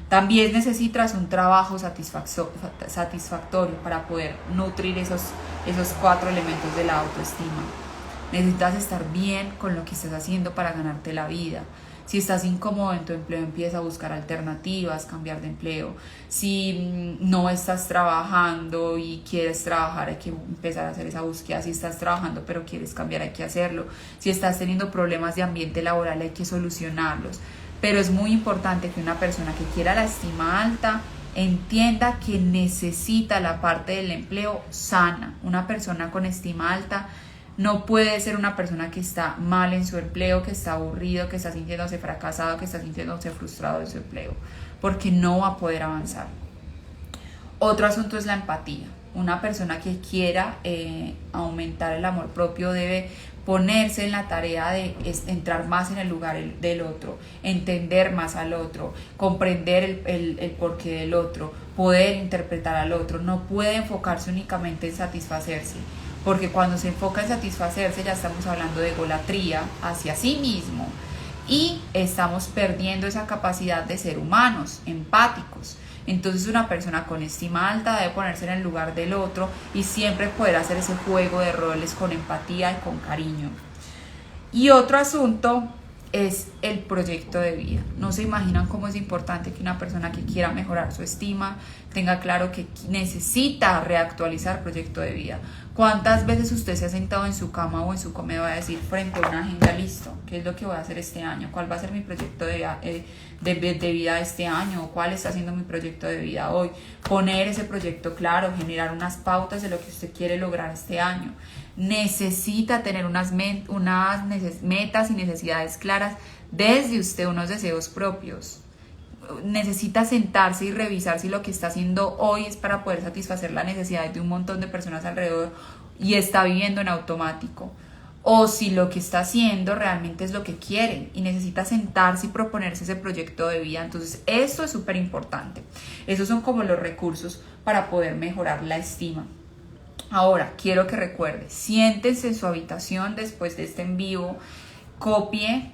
También necesitas un trabajo satisfactorio para poder nutrir esos 4 elementos de la autoestima. Necesitas estar bien con lo que estás haciendo para ganarte la vida. Si estás incómodo en tu empleo, empieza a buscar alternativas, cambiar de empleo. Si no estás trabajando y quieres trabajar, hay que empezar a hacer esa búsqueda. Si estás trabajando pero quieres cambiar, hay que hacerlo. Si estás teniendo problemas de ambiente laboral, hay que solucionarlos. Pero es muy importante que una persona que quiera la estima alta entienda que necesita la parte del empleo sana. Una persona con estima alta no puede ser una persona que está mal en su empleo, que está aburrido, que está sintiéndose fracasado, que está sintiéndose frustrado en su empleo, porque no va a poder avanzar. Otro asunto es la empatía. Una persona que quiera aumentar el amor propio debe ponerse en la tarea de entrar más en el lugar del otro, entender más al otro, comprender el porqué del otro, poder interpretar al otro. No puede enfocarse únicamente en satisfacerse, porque cuando se enfoca en satisfacerse ya estamos hablando de egolatría hacia sí mismo y estamos perdiendo esa capacidad de ser humanos, empáticos. Entonces una persona con estima alta debe ponerse en el lugar del otro y siempre poder hacer ese juego de roles con empatía y con cariño. Y otro asunto es el proyecto de vida. No se imaginan cómo es importante que una persona que quiera mejorar su estima tenga claro que necesita reactualizar el proyecto de vida. ¿Cuántas veces usted se ha sentado en su cama o en su comedor a decir frente a una agenda, listo, qué es lo que voy a hacer este año? ¿Cuál va a ser mi proyecto de vida este año? ¿Cuál está siendo mi proyecto de vida hoy? Poner ese proyecto claro, generar unas pautas de lo que usted quiere lograr este año. Necesita tener unas metas y necesidades claras desde usted, unos deseos propios. Necesita sentarse y revisar si lo que está haciendo hoy es para poder satisfacer las necesidades de un montón de personas alrededor y está viviendo en automático, o si lo que está haciendo realmente es lo que quiere y necesita sentarse y proponerse ese proyecto de vida. Entonces esto es súper importante. Esos son como los recursos para poder mejorar la estima. Ahora, quiero que recuerde, siéntense en su habitación después de este en vivo, copie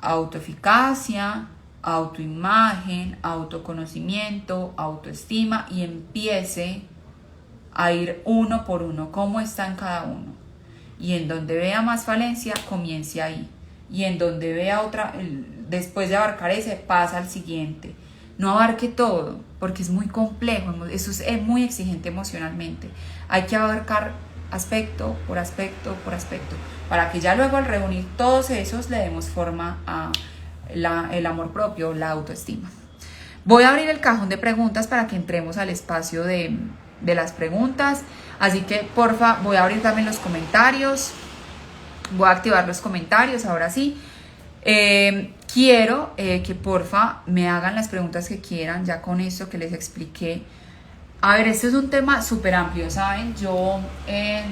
autoeficacia, autoimagen, autoconocimiento, autoestima y empiece a ir uno por uno, cómo está en cada uno. Y en donde vea más falencia, comience ahí. Y en donde vea otra, después de abarcar ese, pasa al siguiente. No abarque todo, porque es muy complejo, eso es muy exigente emocionalmente. Hay que abarcar aspecto por aspecto por aspecto, para que ya luego al reunir todos esos le demos forma a el amor propio, la autoestima. Voy a abrir el cajón de preguntas para que entremos al espacio de las preguntas, así que porfa, voy a abrir también los comentarios, voy a activar los comentarios, ahora sí. Quiero que porfa me hagan las preguntas que quieran, ya con esto que les expliqué. A ver, este es un tema súper amplio, ¿saben? Yo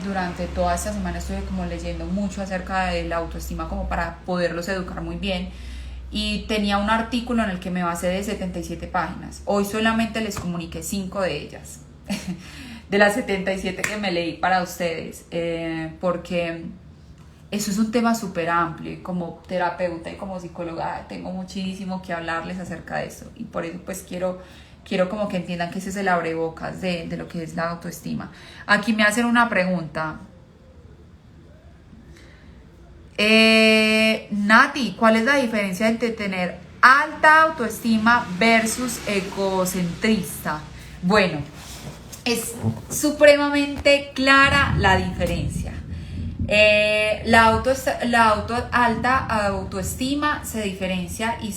durante toda esta semana estuve como leyendo mucho acerca de la autoestima como para poderlos educar muy bien. Y tenía un artículo en el que me basé de 77 páginas. Hoy solamente les comuniqué 5 de ellas, de las 77 que me leí para ustedes, porque eso es un tema súper amplio y como terapeuta y como psicóloga tengo muchísimo que hablarles acerca de eso. Y por eso pues quiero como que entiendan que ese es el abrebocas de lo que es la autoestima. Aquí me hacen una pregunta. Nati, ¿cuál es la diferencia entre tener alta autoestima versus egocentrista? Bueno, es supremamente clara la diferencia. La alta autoestima se diferencia y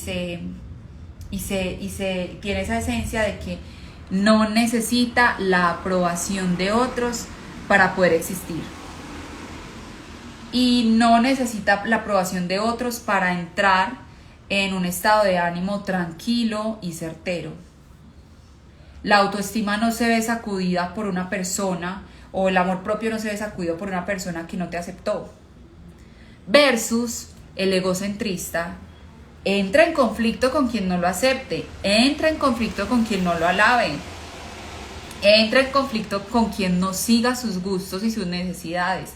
tiene esa esencia de que no necesita la aprobación de otros para poder existir. Y no necesita la aprobación de otros para entrar en un estado de ánimo tranquilo y certero. La autoestima no se ve sacudida por una persona, o el amor propio no se ve sacudido por una persona que no te aceptó. Versus el egocentrista, entra en conflicto con quien no lo acepte, entra en conflicto con quien no lo alabe, entra en conflicto con quien no siga sus gustos y sus necesidades,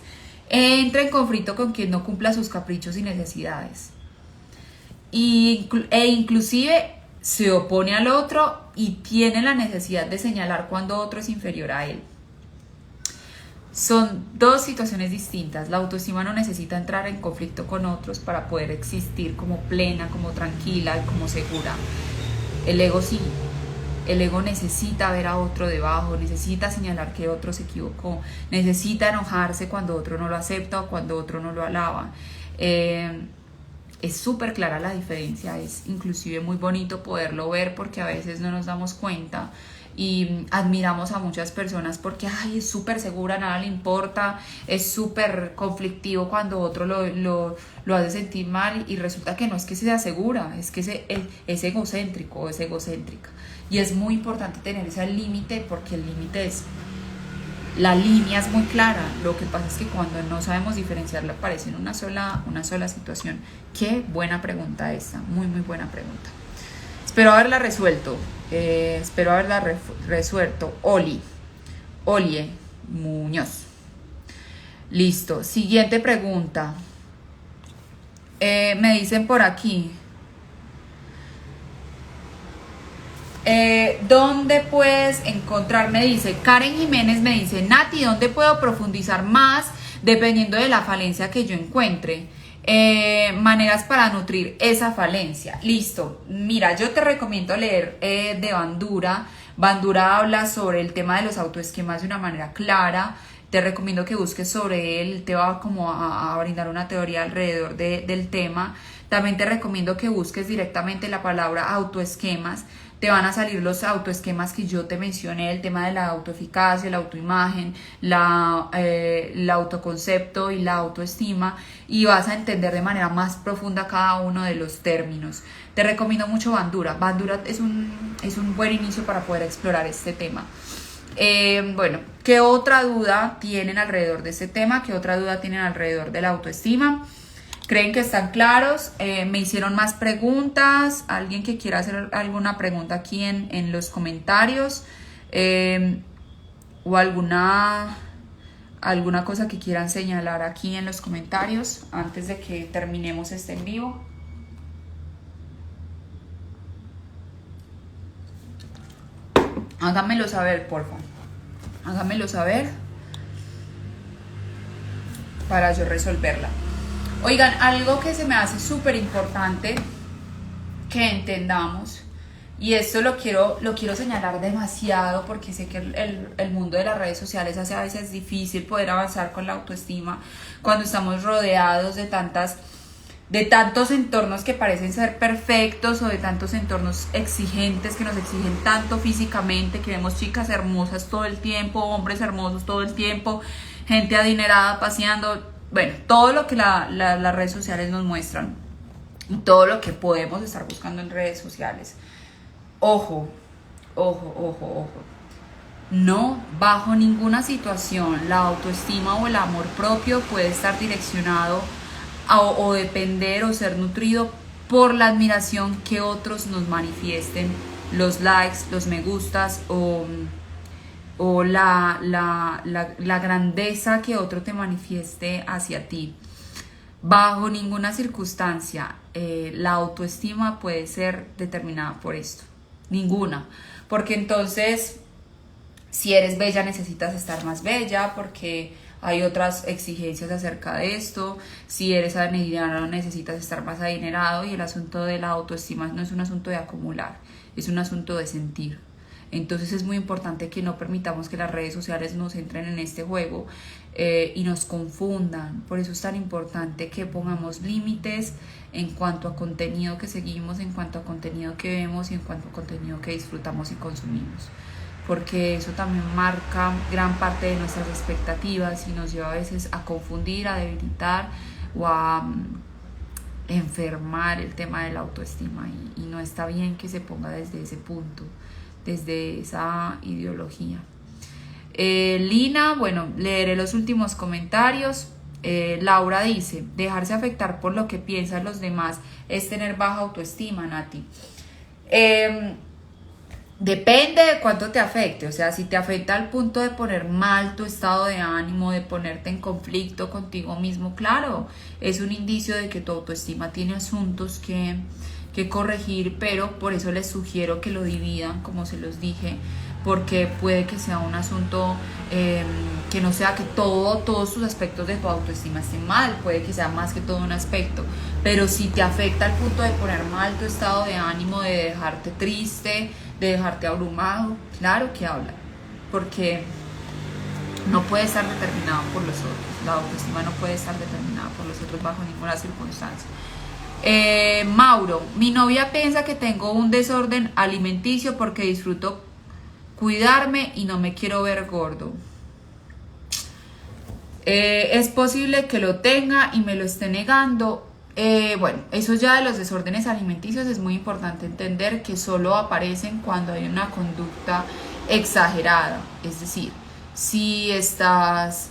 entra en conflicto con quien no cumpla sus caprichos y necesidades. E inclusive se opone al otro y tiene la necesidad de señalar cuando otro es inferior a él. Son dos situaciones distintas. La autoestima no necesita entrar en conflicto con otros para poder existir como plena, como tranquila y como segura. El ego sí. El ego necesita ver a otro debajo, necesita señalar que otro se equivocó, necesita enojarse cuando otro no lo acepta o cuando otro no lo alaba. Es súper clara la diferencia, es inclusive muy bonito poderlo ver porque a veces no nos damos cuenta y admiramos a muchas personas porque ay, es súper segura, nada le importa, es súper conflictivo cuando otro lo hace sentir mal y resulta que no es que sea segura, es que es egocéntrico o es egocéntrica. Y es muy importante tener ese límite porque el límite es, la línea es muy clara. Lo que pasa es que cuando no sabemos diferenciarla aparece en una sola situación. Qué buena pregunta esta, muy buena pregunta. Espero haberla resuelto. Olie Muñoz. Listo. Siguiente pregunta. Me dicen por aquí. ¿Dónde puedes encontrar? Me dice Karen Jiménez, me dice Nati, ¿dónde puedo profundizar más dependiendo de la falencia que yo encuentre? Maneras para nutrir esa falencia. Listo, mira, yo te recomiendo leer de Bandura. Bandura habla sobre el tema de los autoesquemas de una manera clara. Te recomiendo que busques sobre él, te va como a brindar una teoría alrededor del tema. También te recomiendo que busques directamente la palabra autoesquemas. Te van a salir los autoesquemas que yo te mencioné, el tema de la autoeficacia, la autoimagen, el autoconcepto y la autoestima, y vas a entender de manera más profunda cada uno de los términos. Te recomiendo mucho Bandura. Bandura es un buen inicio para poder explorar este tema. Bueno, ¿qué otra duda tienen alrededor de este tema? ¿Qué otra duda tienen alrededor de la autoestima? ¿Creen que están claros? Me hicieron más preguntas. ¿Alguien que quiera hacer alguna pregunta aquí en los comentarios? ¿O alguna cosa que quieran señalar aquí en los comentarios antes de que terminemos este en vivo? Háganmelo saber, porfa. Háganmelo saber para yo resolverla. Oigan, algo que se me hace súper importante que entendamos, y esto lo quiero señalar demasiado porque sé que el mundo de las redes sociales hace a veces difícil poder avanzar con la autoestima cuando estamos rodeados de tantos entornos que parecen ser perfectos o de tantos entornos exigentes que nos exigen tanto físicamente, que vemos chicas hermosas todo el tiempo, hombres hermosos todo el tiempo, gente adinerada paseando. Bueno, todo lo que las redes sociales nos muestran y todo lo que podemos estar buscando en redes sociales. Ojo. No, bajo ninguna situación, la autoestima o el amor propio puede estar direccionado o depender o ser nutrido por la admiración que otros nos manifiesten, los likes, los me gustas o la grandeza que otro te manifieste hacia ti. Bajo ninguna circunstancia la autoestima puede ser determinada por esto, ninguna, porque entonces si eres bella necesitas estar más bella porque hay otras exigencias acerca de esto. Si eres adinerado necesitas estar más adinerado, y el asunto de la autoestima no es un asunto de acumular, es un asunto de sentir. Entonces es muy importante que no permitamos que las redes sociales nos entren en este juego y nos confundan. Por eso es tan importante que pongamos límites en cuanto a contenido que seguimos, en cuanto a contenido que vemos y en cuanto a contenido que disfrutamos y consumimos. Porque eso también marca gran parte de nuestras expectativas y nos lleva a veces a confundir, a debilitar o a enfermar el tema de la autoestima. Y no está bien que se ponga desde ese punto, desde esa ideología. Lina, bueno, leeré los últimos comentarios. Laura dice, dejarse afectar por lo que piensan los demás es tener baja autoestima, Nati. Depende de cuánto te afecte. O sea, si te afecta al punto de poner mal tu estado de ánimo, de ponerte en conflicto contigo mismo, claro, es un indicio de que tu autoestima tiene asuntos que corregir, pero por eso les sugiero que lo dividan, como se los dije, porque puede que sea un asunto que no sea que todos tus aspectos de tu autoestima estén mal, puede que sea más que todo un aspecto, pero si te afecta al punto de poner mal tu estado de ánimo, de dejarte triste, de dejarte abrumado, claro que habla, porque no puede estar determinado por los otros, la autoestima no puede estar determinada por los otros bajo ninguna circunstancia. Mauro, mi novia piensa que tengo un desorden alimenticio porque disfruto cuidarme y no me quiero ver gordo. Es posible que lo tenga y me lo esté negando. Bueno, eso ya de los desórdenes alimenticios es muy importante entender que solo aparecen cuando hay una conducta exagerada. Es decir, si estás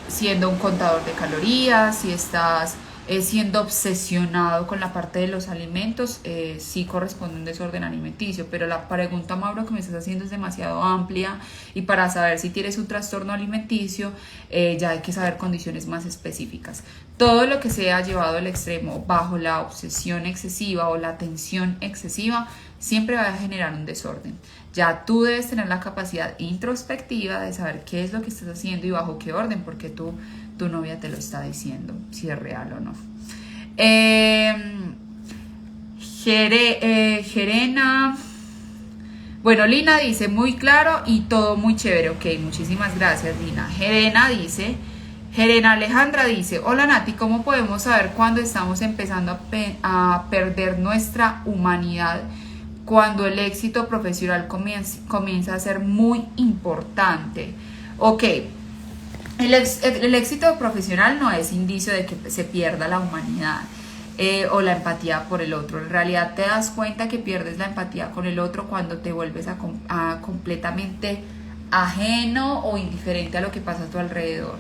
siendo un contador de calorías, si estás siendo obsesionado con la parte de los alimentos, sí corresponde a un desorden alimenticio, pero la pregunta, Mauro, que me estás haciendo es demasiado amplia y para saber si tienes un trastorno alimenticio ya hay que saber condiciones más específicas. Todo lo que sea llevado al extremo bajo la obsesión excesiva o la tensión excesiva siempre va a generar un desorden. Ya tú debes tener la capacidad introspectiva de saber qué es lo que estás haciendo y bajo qué orden, porque tu novia te lo está diciendo, si es real o no. Gerena. Bueno, Lina dice, muy claro y todo muy chévere. Ok, muchísimas gracias, Lina. Gerena Alejandra dice, hola Nati, ¿cómo podemos saber cuándo estamos empezando a perder nuestra humanidad? Cuando el éxito profesional comienza a ser muy importante. Ok, el éxito profesional no es indicio de que se pierda la humanidad o la empatía por el otro. En realidad te das cuenta que pierdes la empatía con el otro cuando te vuelves a completamente ajeno o indiferente a lo que pasa a tu alrededor.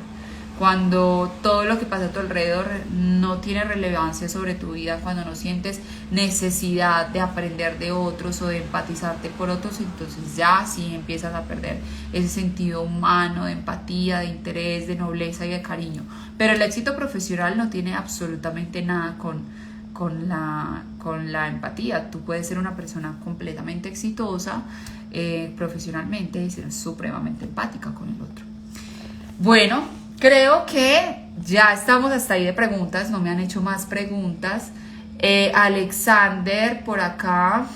Cuando todo lo que pasa a tu alrededor no tiene relevancia sobre tu vida, cuando no sientes necesidad de aprender de otros o de empatizarte por otros, entonces ya sí empiezas a perder ese sentido humano, de empatía, de interés, de nobleza y de cariño. Pero el éxito profesional no tiene absolutamente nada con la empatía. Tú puedes ser una persona completamente exitosa profesionalmente y ser supremamente empática con el otro. Bueno, creo que ya estamos hasta ahí de preguntas, no me han hecho más preguntas. Alexander por acá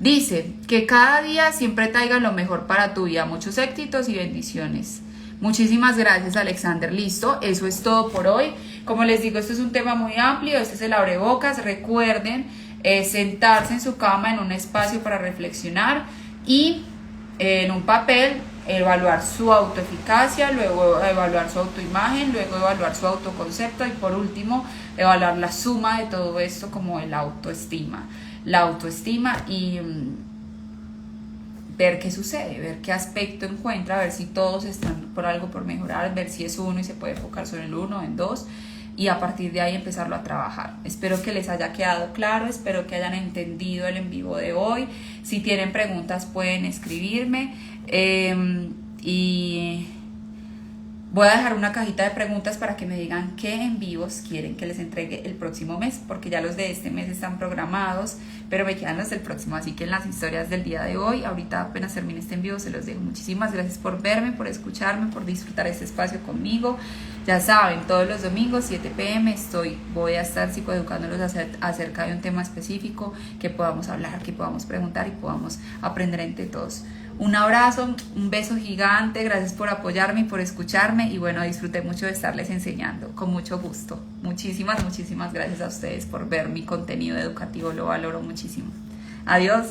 dice que cada día siempre traiga lo mejor para tu vida, muchos éxitos y bendiciones. Muchísimas gracias, Alexander. Listo, eso es todo por hoy. Como les digo, esto es un tema muy amplio, este es el abrebocas. Recuerden sentarse en su cama en un espacio para reflexionar y en un papel evaluar su autoeficacia, luego evaluar su autoimagen, luego evaluar su autoconcepto y por último evaluar la suma de todo esto como el autoestima. La autoestima y ver qué sucede, ver qué aspecto encuentra, ver si todos están por algo por mejorar, ver si es uno y se puede enfocar solo en el uno, en dos y a partir de ahí empezarlo a trabajar. Espero que les haya quedado claro, espero que hayan entendido el en vivo de hoy. Si tienen preguntas pueden escribirme y voy a dejar una cajita de preguntas para que me digan qué en vivos quieren que les entregue el próximo mes, porque ya los de este mes están programados, pero me quedan los del próximo, así que en las historias del día de hoy, ahorita apenas termine este en vivo, se los dejo. Muchísimas gracias por verme, por escucharme, por disfrutar este espacio conmigo. Ya saben, todos los domingos 7 p.m. voy a estar psicoeducándolos acerca de un tema específico que podamos hablar, que podamos preguntar y podamos aprender entre todos. Un abrazo, un beso gigante, gracias por apoyarme y por escucharme y bueno, disfruté mucho de estarles enseñando, con mucho gusto. Muchísimas gracias a ustedes por ver mi contenido educativo, lo valoro muchísimo. Adiós.